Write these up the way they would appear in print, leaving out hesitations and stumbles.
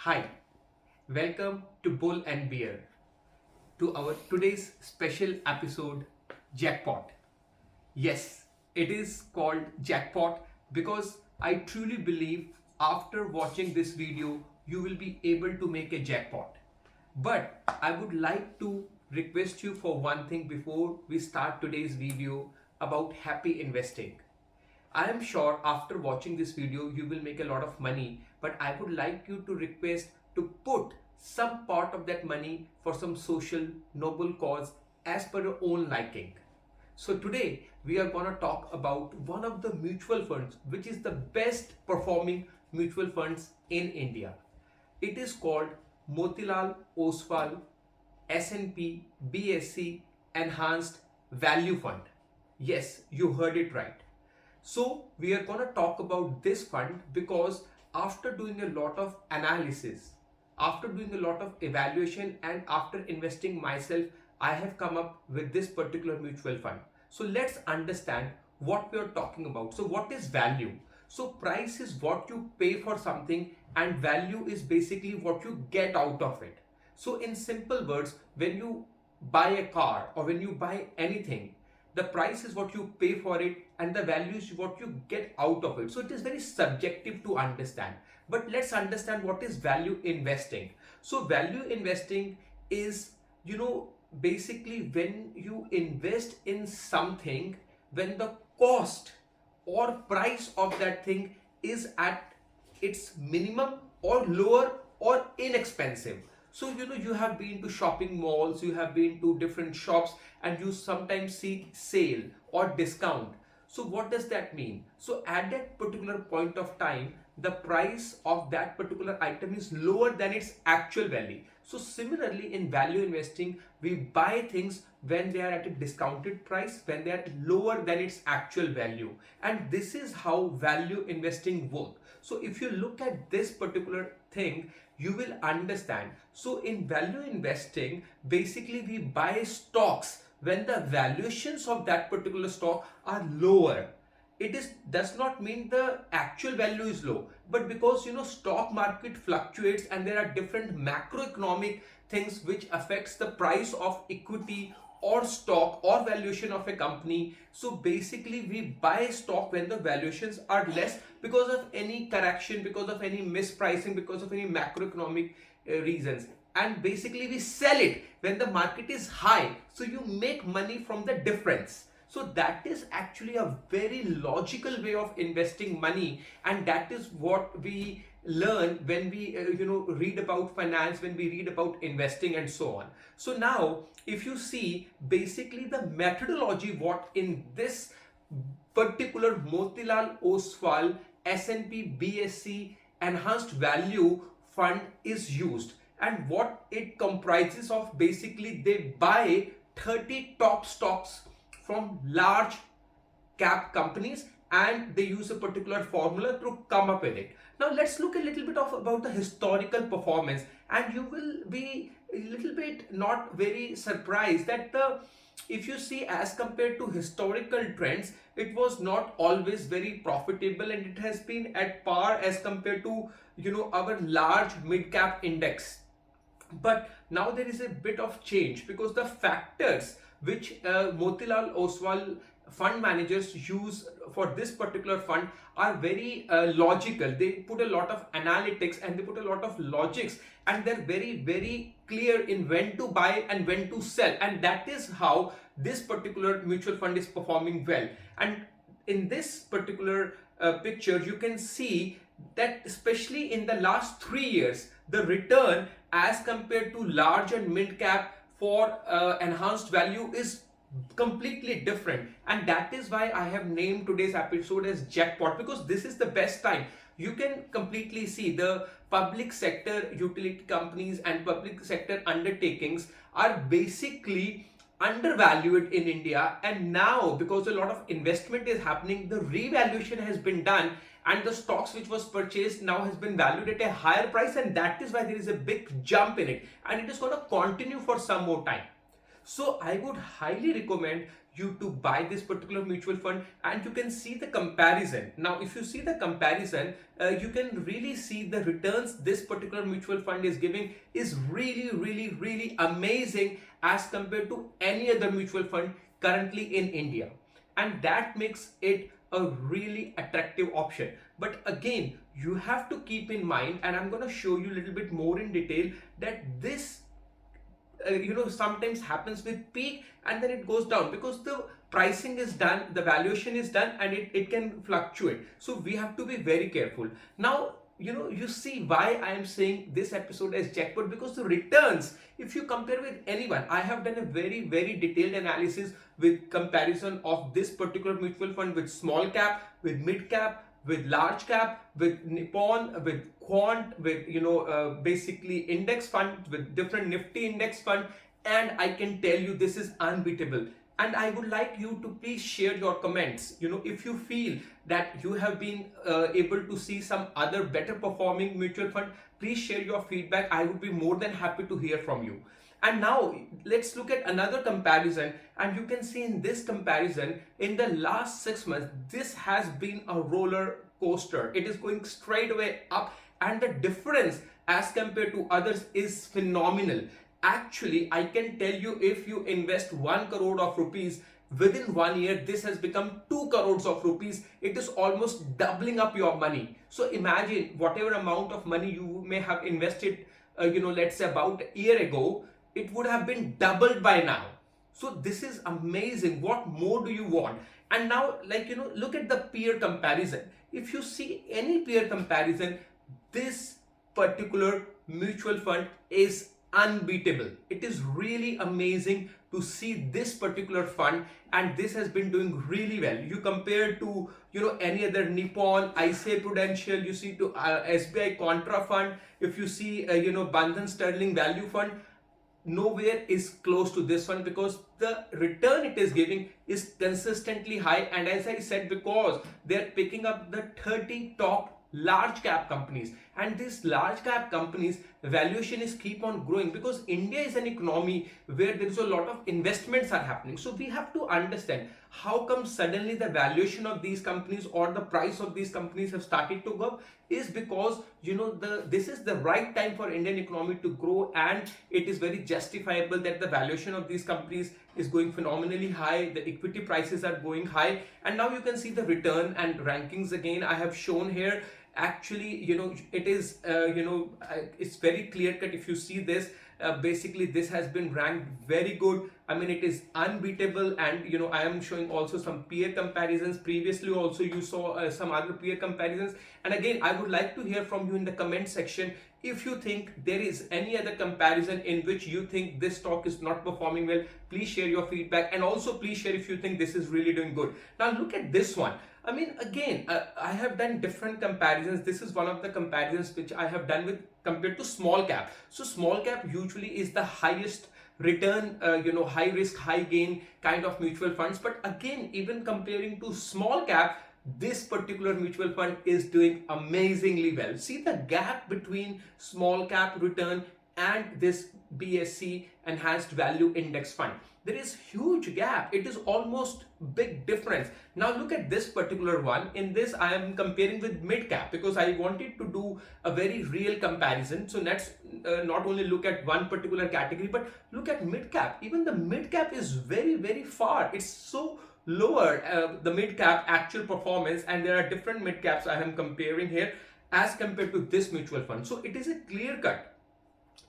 Hi, welcome to Bull and Beer to our today's special episode Jackpot. Yes, it is called Jackpot because I truly believe after watching this video you will be able to make a jackpot. But I would like to request you for one thing before we start today's video about happy investing. I am sure after watching this video you will make a lot of money, but I would like you to request to put some part of that money for some social noble cause as per your own liking. So today we are going to talk about one of the mutual funds which is the best performing mutual funds in India. It is called Motilal Oswal S&P BSE Enhanced Value Fund. Yes, you heard it right. So we are going to talk about this fund because after doing a lot of analysis, after doing a lot of evaluation and after investing myself, I have come up with this particular mutual fund. So let's understand what we are talking about. So what is value? So price is what you pay for something and value is basically what you get out of it. So in simple words, when you buy a car or when you buy anything, the price is what you pay for it and the value is what you get out of it. So it is very subjective to understand. But let's understand what is value investing. So value investing is, basically when you invest in something when the cost or price of that thing is at its minimum or lower or inexpensive. So you have been to shopping malls, you have been to different shops and you sometimes see sale or discount. So what does that mean? So at that particular point of time, the price of that particular item is lower than its actual value. So similarly in value investing, we buy things when they are at a discounted price, when they are lower than its actual value. And this is how value investing works. So if you look at this particular thing, you will understand. So in value investing, basically we buy stocks when the valuations of that particular stock are lower. Does not mean the actual value is low, but because stock market fluctuates and there are different macroeconomic things which affects the price of equity or stock or valuation of a company. So basically we buy stock when the valuations are less because of any correction, because of any mispricing, because of any macroeconomic reasons, and basically we sell it when the market is high, so you make money from the difference. So that is actually a very logical way of investing money, and that is what we learn when we read about finance, when we read about investing and so on. So now if you see basically the methodology what in this particular Motilal Oswal S&P BSE Enhanced Value Fund is used, and what it comprises of, basically they buy 30 top stocks from large cap companies and they use a particular formula to come up with it. Now let's look a little bit of about the historical performance, and you will be a little bit not very surprised that if you see as compared to historical trends, it was not always very profitable and it has been at par as compared to our large mid cap index. But now there is a bit of change because the factors which Motilal Oswal fund managers use for this particular fund are very logical. They put a lot of analytics and they put a lot of logics, and they're very clear in when to buy and when to sell, and that is how this particular mutual fund is performing well. And in this particular picture you can see that especially in the last 3 years the return as compared to large and mid cap for enhanced value is completely different, and that is why I have named today's episode as Jackpot, because this is the best time. You can completely see the public sector utility companies and public sector undertakings are basically undervalued in India, and now because a lot of investment is happening, the revaluation has been done and the stocks which was purchased now has been valued at a higher price, and that is why there is a big jump in it, and it is going to continue for some more time. So I would highly recommend you to buy this particular mutual fund, and you can see the comparison. Now if you see the comparison, you can really see the returns this particular mutual fund is giving is really amazing as compared to any other mutual fund currently in India, and that makes it a really attractive option. But again, you have to keep in mind, and I'm going to show you a little bit more in detail, that this sometimes happens with peak and then it goes down because the pricing is done, the valuation is done, and it can fluctuate. So we have to be very careful. Now you see why I am saying this episode as jackpot, because the returns, if you compare with anyone, I have done a very detailed analysis with comparison of this particular mutual fund with small cap, with mid cap, with large cap, with Nippon, with quant, with basically index fund, with different nifty index fund, and I can tell you this is unbeatable. And I would like you to please share your comments. If you feel that you have been able to see some other better performing mutual fund, please share your feedback. I would be more than happy to hear from you. And now let's look at another comparison, and you can see in this comparison, in the last 6 months, this has been a roller coaster. It is going straight away up, and the difference as compared to others is phenomenal. Actually, I can tell you, if you invest 1 crore of rupees, within 1 year this has become 2 crores of rupees. It is almost doubling up your money. So imagine whatever amount of money you may have invested let's say about a year ago, it would have been doubled by now. So this is amazing. What more do you want? And now, look at the peer comparison. If you see any peer comparison, this particular mutual fund is unbeatable. It is really amazing to see this particular fund, and this has been doing really well. You compare to any other Nippon, ICICI Prudential, you see to SBI Contra Fund, if you see Bandhan Sterling Value Fund, nowhere is close to this one, because the return it is giving is consistently high. And as I said, because they're picking up the 30 top large cap companies, and these large cap companies valuation is keep on growing, because India is an economy where there is a lot of investments are happening. So we have to understand how come suddenly the valuation of these companies or the price of these companies have started to go up, is because this is the right time for Indian economy to grow, and it is very justifiable that the valuation of these companies is going phenomenally high, the equity prices are going high. And now you can see the return and rankings again I have shown here. Actually, it is it's very clear cut. If you see this, basically this has been ranked very good. I mean, it is unbeatable. And I am showing also some peer comparisons. Previously also you saw some other peer comparisons. And again, I would like to hear from you in the comment section, if you think there is any other comparison in which you think this stock is not performing well. Please share your feedback, and also please share if you think this is really doing good. Now look at this one. I mean, again, I have done different comparisons. This is one of the comparisons which I have done with compared to small cap. So small cap usually is the highest return, high risk, high gain kind of mutual funds. But again, even comparing to small cap, this particular mutual fund is doing amazingly well. See the gap between small cap return and this BSE enhanced value index fund. There is huge gap. It is almost big difference. Now look at this particular one. In this I am comparing with mid cap, because I wanted to do a very real comparison. So let's not only look at one particular category, but look at mid cap. Even the mid cap is very far. It's so lower, the mid cap actual performance, and there are different mid caps I am comparing here as compared to this mutual fund. So it is a clear cut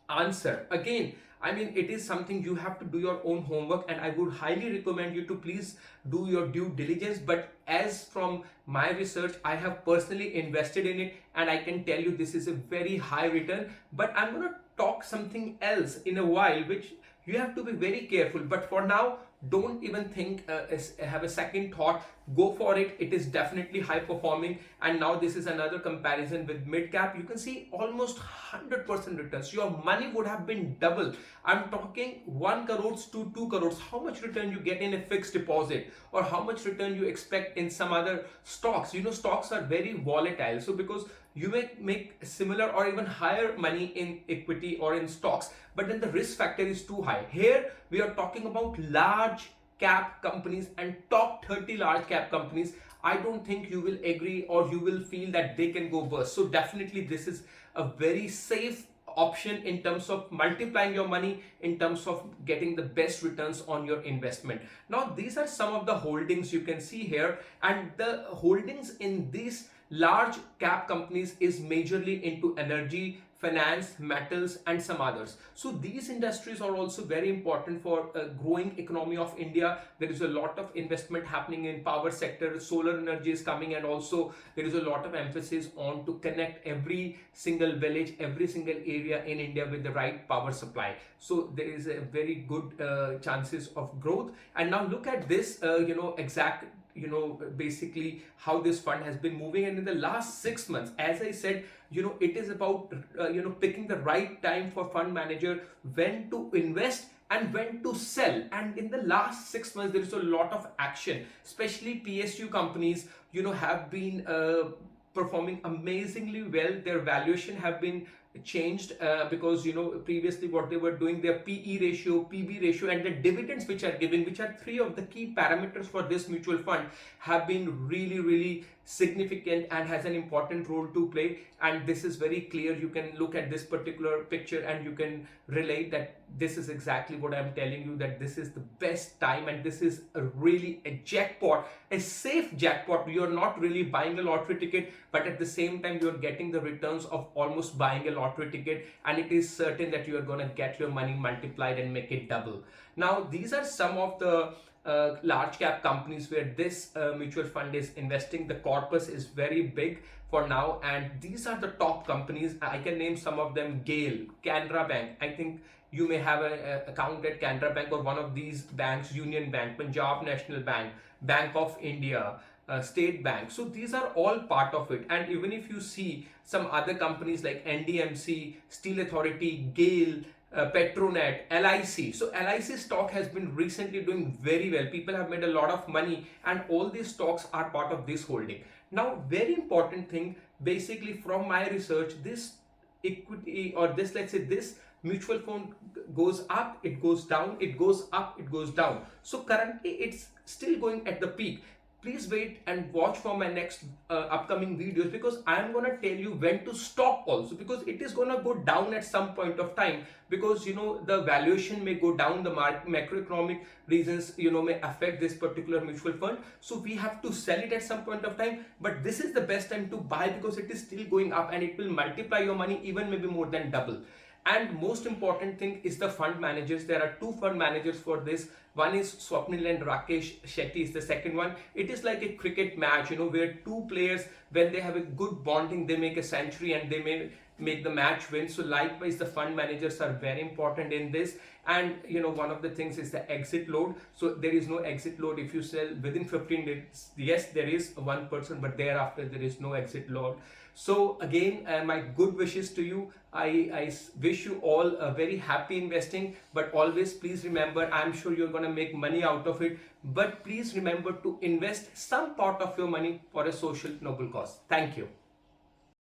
answer. Again, I mean, it is something you have to do your own homework, and I would highly recommend you to please do your due diligence. But as from my research, I have personally invested in it, and I can tell you this is a very high return. But I'm going to talk something else in a while, which you have to be very careful. But for now, don't even think, have a second thought, go for it. It is definitely high performing. And now this is another comparison with mid cap. You can see almost 100% returns. Your money would have been double. I'm talking 1 crores to 2 crores. How much return you get in a fixed deposit, or how much return you expect in some other stocks. Stocks are very volatile. So because you may make similar or even higher money in equity or in stocks, but then the risk factor is too high. Here we are talking about large cap companies and top 30 large cap companies, I don't think you will agree or you will feel that they can go bust. So definitely this is a very safe option in terms of multiplying your money, in terms of getting the best returns on your investment. Now these are some of the holdings you can see here, and the holdings in these large cap companies is majorly into energy, finance, metals, and some others. So these industries are also very important for a growing economy of India. There is a lot of investment happening in power sector, solar energy is coming, and also there is a lot of emphasis on to connect every single village, every single area in India with the right power supply. So there is a very good chances of growth. And now look at this, basically how this fund has been moving. And in the last 6 months, as I said, it is about picking the right time for fund manager, when to invest and when to sell. And in the last 6 months there is a lot of action, especially PSU companies have been performing amazingly well. Their valuation have been changed because previously what they were doing, their PE ratio, PB ratio, and the dividends which are giving, which are three of the key parameters for this mutual fund, have been really significant and has an important role to play. And this is very clear. You can look at this particular picture and you can relate that this is exactly what I'm telling you, that this is the best time, and this is really a jackpot, a safe jackpot. You're not really buying a lottery ticket, but at the same time you're getting the returns of almost buying a lottery ticket, and it is certain that you are going to get your money multiplied and make it double. Now these are some of the large cap companies where this mutual fund is investing. The corpus is very big for now, and these are the top companies. I can name some of them: Gale, Canara Bank. I think you may have an account at Canara Bank or one of these banks, Union Bank, Punjab National Bank, Bank of India, State Bank. So these are all part of it. And even if you see some other companies like NDMC, Steel Authority, Gale, Petronet, LIC. So LIC stock has been recently doing very well. People have made a lot of money, and all these stocks are part of this holding. Now, very important thing, basically from my research, this equity, or this, let's say this mutual fund goes up, it goes down, it goes up, it goes down. So currently it's still going at the peak. Please wait and watch for my next upcoming videos, because I am going to tell you when to stop also, because it is going to go down at some point of time, because the valuation may go down, the macroeconomic reasons may affect this particular mutual fund. So we have to sell it at some point of time, but this is the best time to buy because it is still going up and it will multiply your money even maybe more than double. And most important thing is the fund managers. There are two fund managers for this. One is Swapnil and Rakesh Shetty is the second one. It is like a cricket match, where two players, when they have a good bonding, they make a century and they may make the match win. So likewise, the fund managers are very important in this. And one of the things is the exit load. So there is no exit load if you sell within 15 days. Yes, there is 1%, but thereafter there is no exit load. So again, my good wishes to you. I wish you all a very happy investing, but always please remember, I'm sure you're going to make money out of it, but please remember to invest some part of your money for a social noble cause. Thank you.